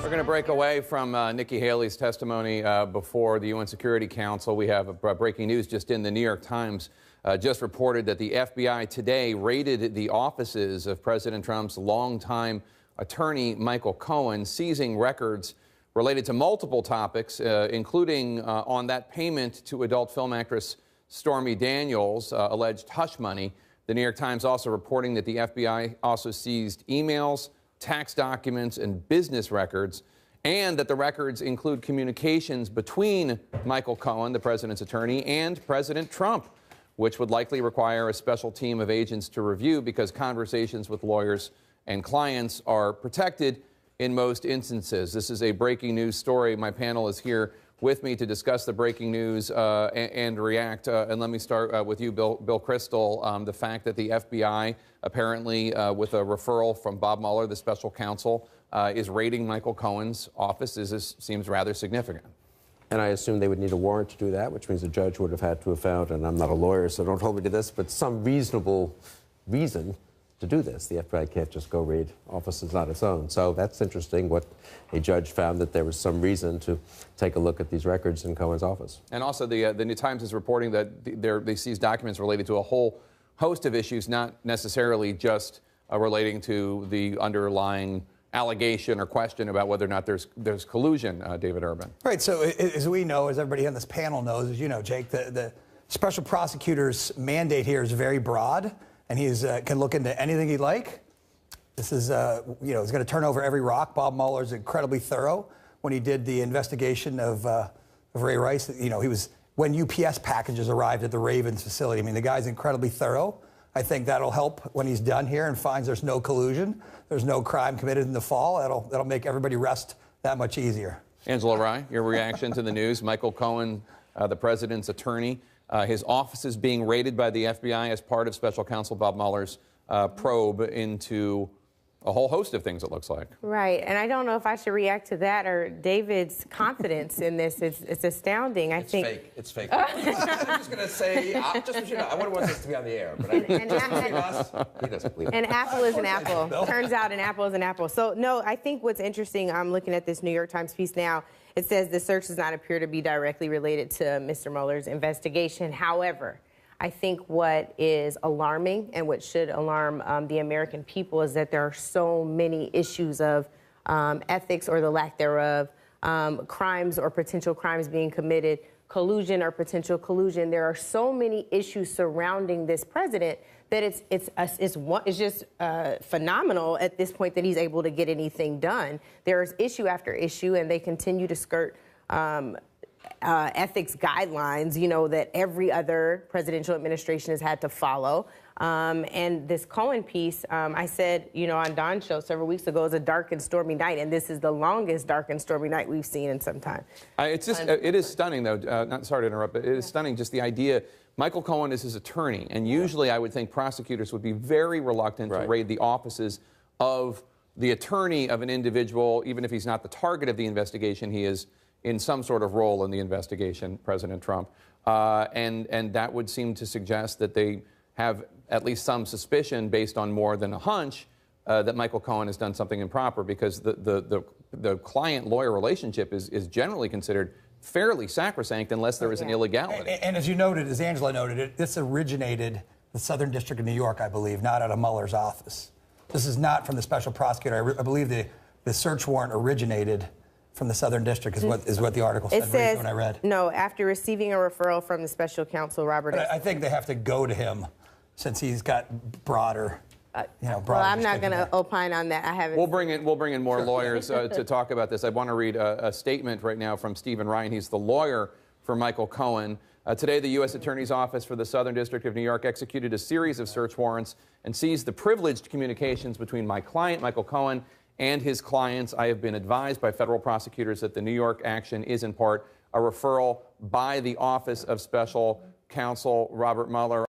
We're going to break away from Nikki Haley's testimony before the UN Security Council. We have breaking news just in. The New York Times just reported that the FBI today raided the offices of President Trump's longtime attorney, Michael Cohen, seizing records related to multiple topics, including on that payment to adult film actress Stormy Daniels, alleged hush money. The New York Times also reporting that the FBI also seized emails, tax documents, and business records, and that the records include communications between Michael Cohen, the president's attorney, and President Trump, which would likely require a special team of agents to review because conversations with lawyers and clients are protected in most instances. This is a breaking news story. My panel is here with me to discuss the breaking news and react. And let me start with you, Bill Crystal. The fact that the FBI, apparently with a referral from Bob Mueller, the special counsel, is raiding Michael Cohen's office seems rather significant. And I assume they would need a warrant to do that, which means the judge would have had to have found, and I'm not a lawyer, so don't hold me to this, but some reasonable reason to do this. The FBI can't just go raid offices on its own. So that's interesting what a judge found, that there was some reason to take a look at these records in Cohen's office. And also the New Times is reporting that they seized documents related to a whole host of issues, not necessarily just relating to the underlying allegation or question about whether or not there's collusion, David Urban. Right, so as we know, as everybody on this panel knows, as you know, Jake, the special prosecutor's mandate here is very broad, and he can look into anything he'd like. This is, he's going to turn over every rock. Bob Mueller is incredibly thorough when he did the investigation of Ray Rice. He was, when UPS packages arrived at the Ravens facility. I mean, the guy's incredibly thorough. I think that'll help when he's done here and finds there's no collusion, there's no crime committed in the fall. That'll make everybody rest that much easier. Angela Rye, your reaction to the news. Michael Cohen, the president's attorney, his office is being raided by the FBI as part of special counsel Bob Mueller's probe into a whole host of things, it looks like. Right, and I don't know if I should react to that or David's confidence in this. It's astounding. It's fake. It's fake. I'm just going to say, just so you know, I wouldn't want this to be on the air, but he doesn't believe it. An apple is an apple. Turns out an apple is an apple. So, no, I think what's interesting, I'm looking at this New York Times piece now. It says the search does not appear to be directly related to Mr. Mueller's investigation. However, I think what is alarming and what should alarm the American people is that there are so many issues of ethics or the lack thereof, crimes or potential crimes being committed, collusion or potential collusion. There are so many issues surrounding this president that it's just phenomenal at this point that he's able to get anything done. There's issue after issue, and they continue to skirt ethics guidelines, that every other presidential administration has had to follow. And this Cohen piece, I said, on Don's show several weeks ago, is a dark and stormy night, and this is the longest dark and stormy night we've seen in some time. It is stunning, though. Sorry to interrupt, but it is stunning, just the idea. Michael Cohen is his attorney, and usually I would think prosecutors would be very reluctant to raid the offices of the attorney of an individual, even if he's not the target of the investigation. He is in some sort of role in the investigation, President Trump. And that would seem to suggest that they have at least some suspicion, based on more than a hunch, that Michael Cohen has done something improper, because the client-lawyer relationship is generally considered fairly sacrosanct unless there is an illegality. And as you noted, as Angela noted, this originated the Southern District of New York, I believe, not out of Mueller's office. This is not from the special prosecutor. I believe the search warrant originated from the Southern District is what the article said. It says, when I read. No, after receiving a referral from the special counsel, Robert. But I think they have to go to him since he's got broader. Broader. Well, I'm not going to opine on that. I haven't. We'll bring in more lawyers to talk about this. I want to read a statement right now from Stephen Ryan. He's the lawyer for Michael Cohen. Today, the U.S. Attorney's Office for the Southern District of New York executed a series of search warrants and seized the privileged communications between my client, Michael Cohen, and his clients. I have been advised by federal prosecutors that the New York action is in part a referral by the Office of Special Counsel Robert Mueller.